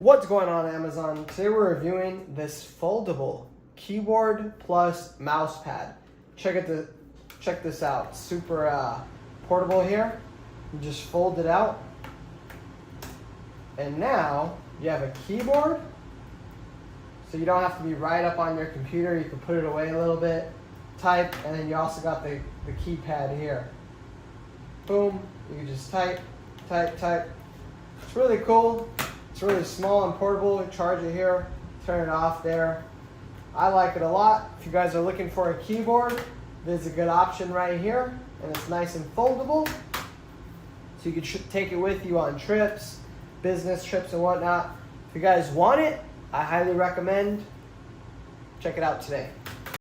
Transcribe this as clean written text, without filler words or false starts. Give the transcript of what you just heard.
What's going on Amazon? Today we're reviewing this foldable keyboard plus mouse pad. Check this out. Super portable here. You just fold it out. And now you have a keyboard. So you don't have to be right up on your computer. You can put it away a little bit, type, and then you also got the keypad here. Boom, you can just type. It's really cool. It's really small and portable. You charge it here, turn it off there. I like it a lot. If you guys are looking for a keyboard, there's a good option right here, and it's nice and foldable. So you can take it with you on trips, business trips and whatnot. If you guys want it, I highly recommend. Check it out today.